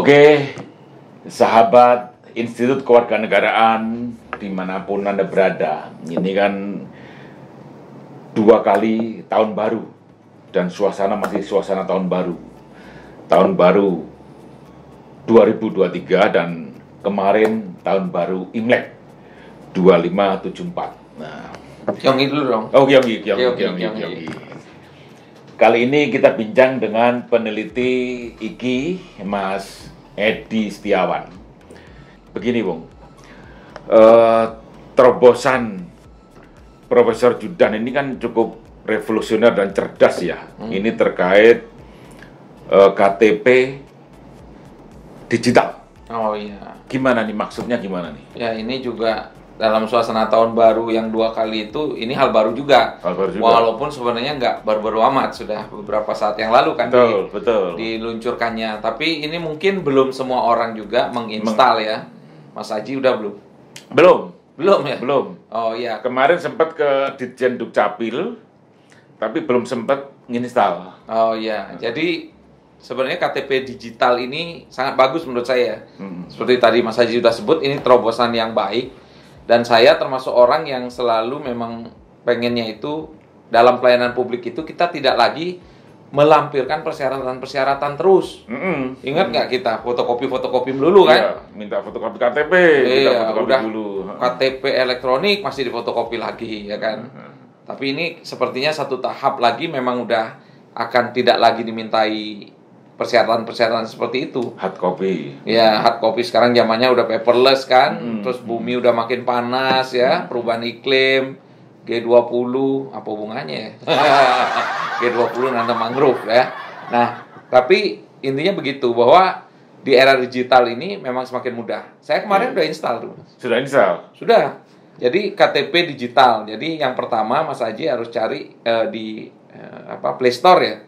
Oke, sahabat Institut Kewarganegaraan dimanapun Anda berada, ini kan 2 kali tahun baru dan suasana masih suasana tahun baru. Tahun baru 2023 dan kemarin tahun baru Imlek 2574. Nah, Kyonggi dulu dong. oh Kyonggi. Kali ini kita bincang dengan peneliti IKI, Mas Edi Setiawan. Begini, Bung, terobosan Profesor Judan ini kan cukup revolusioner dan cerdas ya. Ini terkait KTP digital. Oh iya. Gimana nih, maksudnya gimana nih? Ya ini juga dalam suasana tahun baru yang 2 kali itu, ini hal baru juga. Hal baru juga. Walaupun sebenarnya nggak baru-baru amat, sudah beberapa saat yang lalu kan Betul. diluncurkannya. Tapi ini mungkin belum semua orang juga menginstal ya. Mas Haji udah belum? Belum ya? Belum. Oh iya. Kemarin sempat ke Ditjen Dukcapil, tapi belum sempat nginstal. Oh iya. Jadi sebenarnya KTP digital ini sangat bagus menurut saya. Seperti tadi Mas Haji sudah sebut, ini terobosan yang baik. Dan saya termasuk orang yang selalu memang pengennya itu dalam pelayanan publik itu kita tidak lagi melampirkan persyaratan-persyaratan terus. Ingat nggak kita fotokopi melulu kan? Iya, minta fotokopi KTP, minta Iya, fotokopi udah dulu. KTP elektronik masih difotokopi lagi ya kan? Tapi ini sepertinya satu tahap lagi memang udah akan tidak lagi dimintai persyaratan-persyaratan seperti itu. Hard copy. Ya, hard copy sekarang zamannya udah paperless kan. Terus bumi udah makin panas ya, perubahan iklim, G20, apa hubungannya ya? G20 nanam mangrove ya. Nah, tapi intinya begitu bahwa di era digital ini memang semakin mudah. Saya kemarin udah install tuh. Sudah install? Sudah. Jadi KTP digital. Jadi yang pertama Mas Haji harus cari di Play Store ya.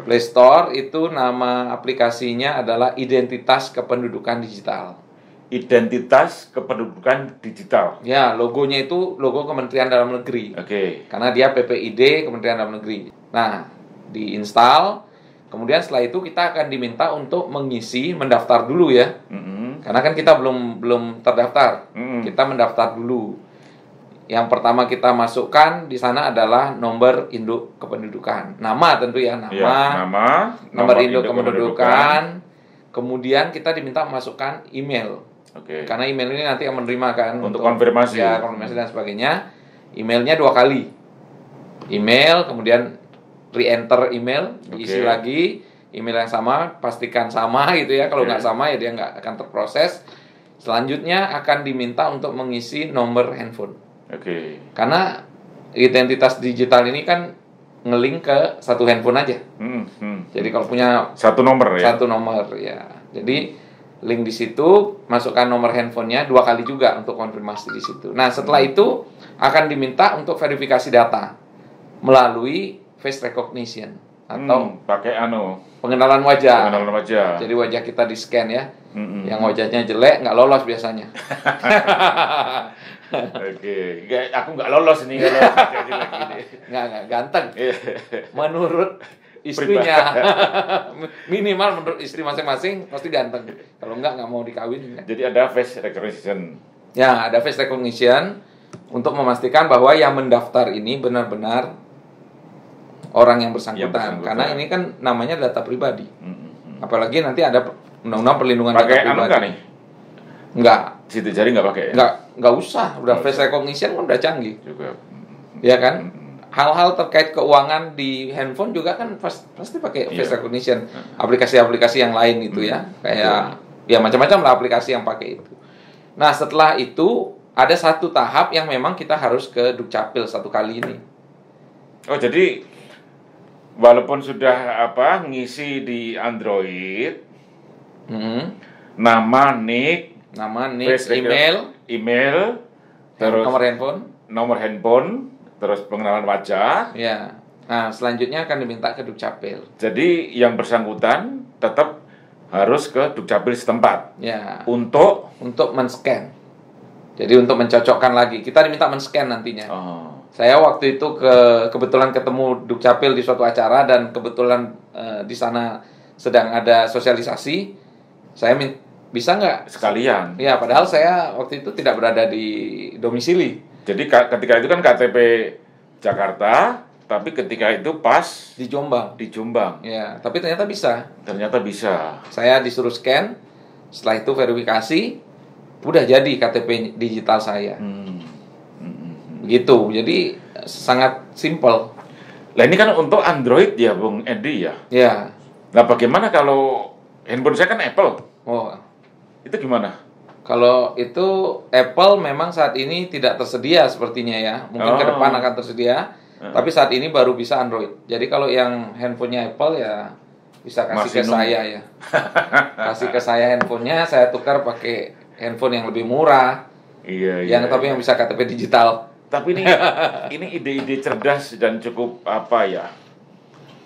Play Store itu nama aplikasinya adalah Identitas Kependudukan Digital. Identitas Kependudukan Digital. Ya, logonya itu logo Kementerian Dalam Negeri. Oke. Karena dia PPID Kementerian Dalam Negeri. Nah, diinstal. Kemudian setelah itu kita akan diminta untuk mendaftar dulu ya. Karena kan kita belum terdaftar. Kita mendaftar dulu. Yang pertama kita masukkan di sana adalah nomor induk kependudukan. Nama tentu ya, nomor induk kependudukan. Kemudian kita diminta masukkan email. Oke. Karena email ini nanti yang menerima kan Untuk konfirmasi. Ya, konfirmasi dan sebagainya. Emailnya 2 kali. Email, kemudian re-enter email, diisi lagi email yang sama, pastikan sama gitu ya. Kalau nggak sama ya dia nggak akan terproses. Selanjutnya akan diminta untuk mengisi nomor handphone. Karena identitas digital ini kan ngelink ke satu handphone aja. Jadi kalau punya satu nomor ya. Satu nomor ya. Jadi link di situ, masukkan nomor handphonenya 2 kali juga untuk konfirmasi di situ. Nah, setelah itu akan diminta untuk verifikasi data melalui face recognition atau pakai pengenalan wajah. Jadi wajah kita di scan ya. Yang wajahnya jelek nggak lolos biasanya. Oke, aku nggak lolos nih kalau jelek gini. Nggak ganteng. Menurut istrinya, minimal menurut istri masing-masing pasti ganteng. Kalau nggak mau dikawin. Jadi ada face recognition. Ya, ada face recognition untuk memastikan bahwa yang mendaftar ini benar-benar orang yang bersangkutan. Karena ini kan namanya data pribadi. Apalagi nanti ada undang-undang perlindungan data pribadi. Pakai nggak nih? Nggak. Situ jari nggak pakai ya? Nggak usah. Udah face recognition kan udah canggih. Juga. Ya kan? Hal-hal terkait keuangan di handphone juga kan pasti pakai face recognition. Aplikasi-aplikasi yang lain itu ya. Kayak ya macam-macam lah aplikasi yang pakai itu. Nah, setelah itu ada satu tahap yang memang kita harus ke Dukcapil 1 kali ini. Oh, jadi walaupun sudah ngisi di Android, nama, nick, email, terus nomor handphone, terus pengenalan wajah. Ya. Nah, selanjutnya akan diminta ke Dukcapil. Jadi yang bersangkutan tetap harus ke Dukcapil setempat. Ya. Untuk men-scan. Jadi untuk mencocokkan lagi, kita diminta men-scan nantinya. Saya waktu itu kebetulan ketemu Dukcapil di suatu acara dan kebetulan di sana sedang ada sosialisasi. Saya bisa nggak sekalian? Ya, padahal saya waktu itu tidak berada di domisili. Jadi ketika itu kan KTP Jakarta, tapi ketika itu pas di Jombang. Di Jombang. Ya, tapi ternyata bisa. Ternyata bisa. Saya disuruh scan, setelah itu verifikasi, udah jadi KTP digital saya. Begitu. Jadi sangat simple. Lah ini kan untuk Android ya, Bung Edi ya. Ya. Nah, bagaimana kalau handphone saya kan Apple? Oh. Itu gimana? Kalau itu Apple memang saat ini tidak tersedia sepertinya ya. Mungkin ke depan akan tersedia. Tapi saat ini baru bisa Android. Jadi kalau yang handphonenya Apple ya bisa kasih ke saya ya. Kasih ke saya handphonenya, saya tukar pakai handphone yang lebih murah. Iya. Tapi yang bisa KTP digital. Tapi ini ide-ide cerdas dan cukup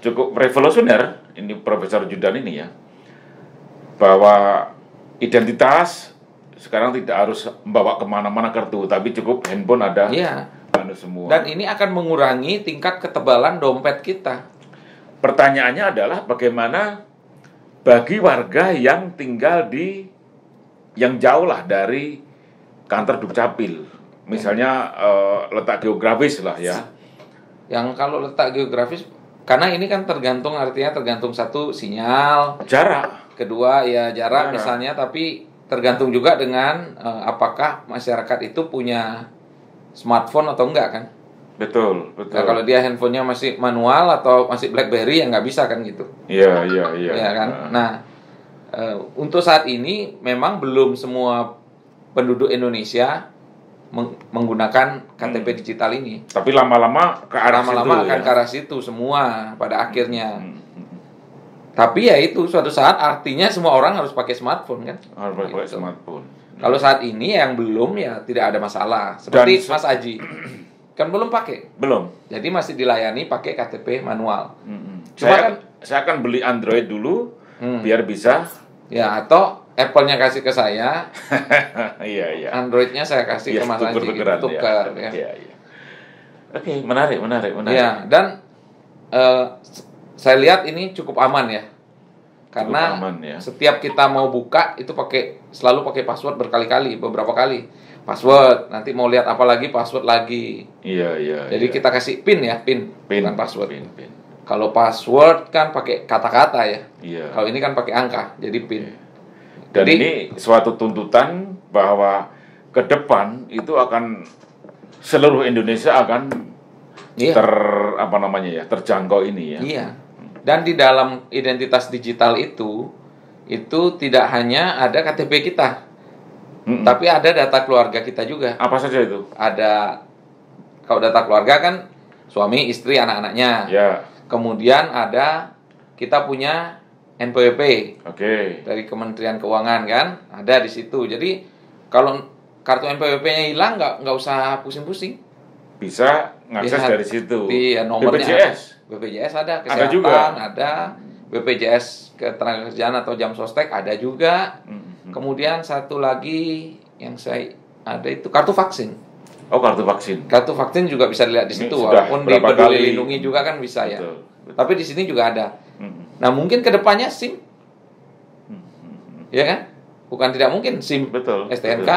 cukup revolusioner ini Profesor Judan ini ya. Bahwa identitas sekarang tidak harus membawa kemana-mana kartu, tapi cukup handphone ada. Iya. Semua. Dan ini akan mengurangi tingkat ketebalan dompet kita. Pertanyaannya adalah bagaimana bagi warga yang tinggal yang jauh lah dari kantor Dukcapil, misalnya letak geografis lah ya. Yang kalau letak geografis, karena ini kan tergantung satu sinyal, jarak. Kedua ya jarak misalnya, tapi tergantung juga dengan apakah masyarakat itu punya smartphone atau enggak kan? Betul. Nah, kalau dia handphonenya masih manual atau masih BlackBerry ya nggak bisa kan gitu. Iya. Ya kan. Nah, untuk saat ini memang belum semua penduduk Indonesia menggunakan KTP digital ini. Tapi lama-lama ke arah akan ke arah situ semua pada akhirnya. Tapi ya itu suatu saat artinya semua orang harus pakai smartphone kan? Harus pakai smartphone. Kalau saat ini yang belum ya tidak ada masalah. Seperti Mas Aji kan belum pakai. Belum. Jadi masih dilayani pakai KTP manual. Saya akan beli Android dulu biar bisa. Ya, atau Apple-nya kasih ke saya. Iya. Android-nya saya kasih ke Mas Aji gitu, tukar ya. Iya. Oke, menarik. Ya, dan saya lihat ini cukup aman ya. Karena setiap kita mau buka itu selalu pakai password berkali-kali, beberapa kali. Password, nanti mau lihat apa lagi, password lagi. Iya. Jadi kita kasih PIN ya, PIN. Bukan password. PIN. Kalau password kan pakai kata-kata ya. Iya. Kalau ini kan pakai angka, jadi PIN. Dan ini suatu tuntutan bahwa ke depan itu akan seluruh Indonesia akan terjangkau ini ya. Iya. Dan di dalam identitas digital itu tidak hanya ada KTP kita, tapi ada data keluarga kita juga. Apa saja itu? Ada, kalau data keluarga kan suami, istri, anak-anaknya. Ya. Kemudian kita punya NPWP. Oke. Dari Kementerian Keuangan kan, ada di situ. Jadi kalau kartu NPWP-nya hilang, nggak usah pusing-pusing. Bisa ngakses dari situ. Iya, nomornya BPJS ada, kesehatan ada, BPJS ketenagakerjaan atau jam sostek ada juga. Kemudian satu lagi yang saya ada itu kartu vaksin. Oh, kartu vaksin. Kartu vaksin juga bisa dilihat di situ, walaupun di Peduli Lindungi juga kan bisa ya. Betul. Tapi di sini juga ada. Nah, mungkin kedepannya SIM, ya kan? Bukan tidak mungkin SIM. Betul. STNK,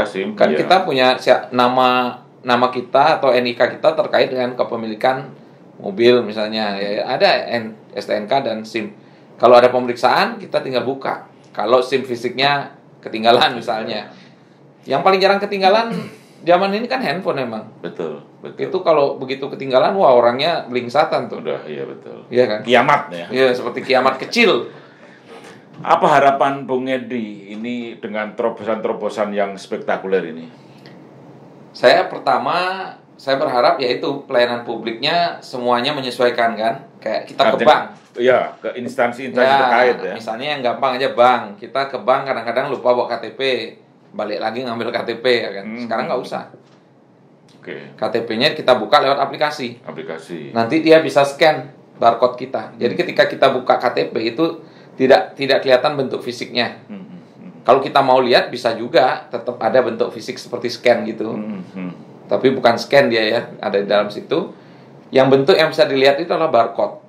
SIM. Kan kita punya nama kita atau NIK kita terkait dengan kepemilikan mobil misalnya, ya ada STNK dan SIM. Kalau ada pemeriksaan kita tinggal buka. Kalau SIM fisiknya ketinggalan misalnya, yang paling jarang ketinggalan zaman ini kan handphone emang. Betul. Itu kalau begitu ketinggalan, wah orangnya belingsatan tuh. Udah, iya betul. Iya kan? Kiamat ya. Iya, seperti kiamat kecil. Apa harapan Bung Edi ini dengan terobosan-terobosan yang spektakuler ini? Saya berharap yaitu pelayanan publiknya semuanya menyesuaikan kan. Kayak kita ke bank. Iya, ke instansi-instansi terkait ya. Misalnya yang gampang aja bank. Kita ke bank kadang-kadang lupa bawa KTP. Balik lagi ngambil KTP ya kan. Sekarang nggak usah. Oke. KTP-nya kita buka lewat aplikasi. Nanti dia bisa scan barcode kita. Jadi ketika kita buka KTP itu tidak kelihatan bentuk fisiknya. Kalau kita mau lihat bisa juga tetap ada bentuk fisik seperti scan gitu. Tapi bukan scan dia ya, ada di dalam situ. Yang bentuk yang bisa dilihat itu adalah barcode.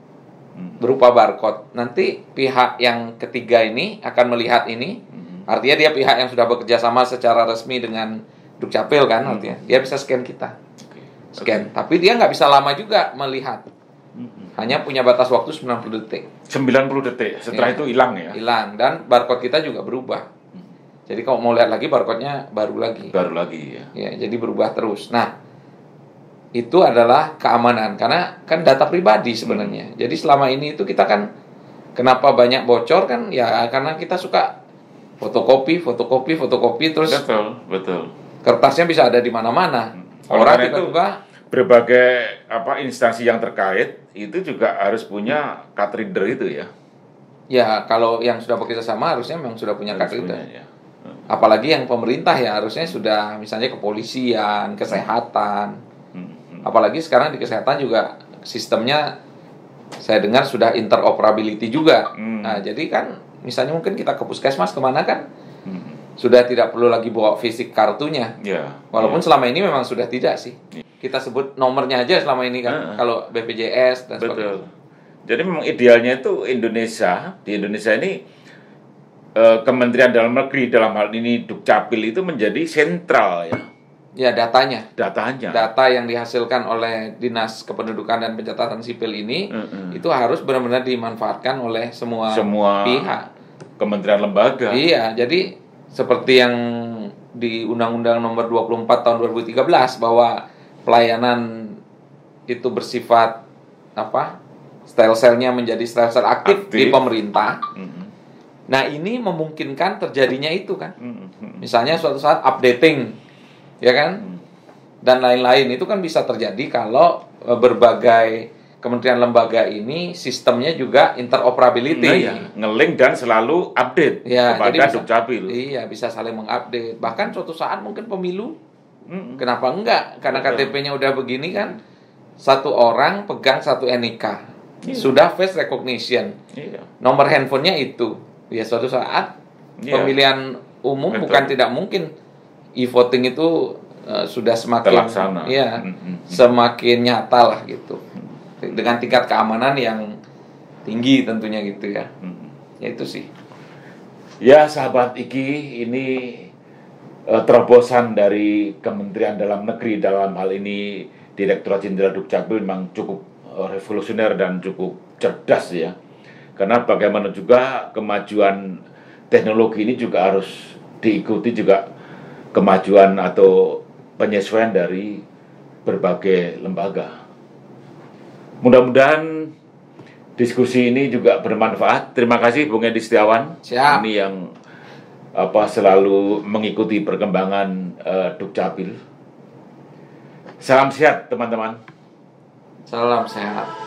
berupa barcode. Nanti pihak yang ketiga ini akan melihat ini, artinya dia pihak yang sudah bekerja sama secara resmi dengan Dukcapil kan, artinya dia bisa scan kita, scan. Tapi dia nggak bisa lama juga melihat, hanya punya batas waktu 90 detik. 90 detik, setelah itu hilang ya? Hilang, dan barcode kita juga berubah. Jadi kalau mau lihat lagi barcode-nya baru lagi. Baru lagi ya. Ya, jadi berubah terus. Nah, itu adalah keamanan karena kan data pribadi sebenarnya. Jadi selama ini itu kita kan kenapa banyak bocor kan ya karena kita suka fotokopi terus betul. Kertasnya bisa ada di mana-mana. Orang tiba-tiba berbagai instansi yang terkait itu juga harus punya card reader itu ya. Ya, kalau yang sudah bekerja sama harusnya memang sudah punya card reader. Ya. Apalagi yang pemerintah ya harusnya sudah misalnya kepolisian, kesehatan. Apalagi sekarang di kesehatan juga sistemnya saya dengar sudah interoperability juga. Nah, jadi kan misalnya mungkin kita ke puskesmas kemana kan sudah tidak perlu lagi bawa fisik kartunya. Walaupun selama ini memang sudah tidak sih. Kita sebut nomornya aja selama ini kan kalau BPJS dan sebagainya. Jadi memang idealnya itu di Indonesia ini Kementerian Dalam Negeri dalam hal ini Dukcapil itu menjadi sentral ya. Ya, datanya. Data yang dihasilkan oleh Dinas Kependudukan dan Pencatatan Sipil ini itu harus benar-benar dimanfaatkan oleh semua pihak, kementerian lembaga. Iya, jadi seperti yang di Undang-Undang Nomor 24 Tahun 2013 bahwa pelayanan itu bersifat sel-selnya menjadi sel-sel aktif di pemerintah. Nah, ini memungkinkan terjadinya itu kan. Misalnya suatu saat updating, ya kan? Dan lain-lain itu kan bisa terjadi kalau berbagai kementerian lembaga ini sistemnya juga interoperability. Nge-link dan selalu update kepada Dukcapil. Iya, bisa saling mengupdate. Bahkan suatu saat mungkin pemilu, kenapa enggak? Karena KTP-nya udah begini kan, satu orang pegang satu NIK. Sudah face recognition. Nomor handphonenya itu. Ya, suatu saat pemilihan umum bukan tidak mungkin e-voting itu sudah semakin terlaksana. Semakin nyata lah gitu. Dengan tingkat keamanan yang tinggi tentunya gitu ya. Ya itu sih. Ya, sahabat IKI, ini terobosan dari Kementerian Dalam Negeri dalam hal ini Direktorat Jenderal Dukcapil memang cukup revolusioner dan cukup cerdas ya. Karena bagaimana juga kemajuan teknologi ini juga harus diikuti juga kemajuan atau penyesuaian dari berbagai lembaga. Mudah-mudahan diskusi ini juga bermanfaat. Terima kasih Bung Edi Setiawan. Siap. Ini yang selalu mengikuti perkembangan Dukcapil. Salam sehat teman-teman. Salam sehat.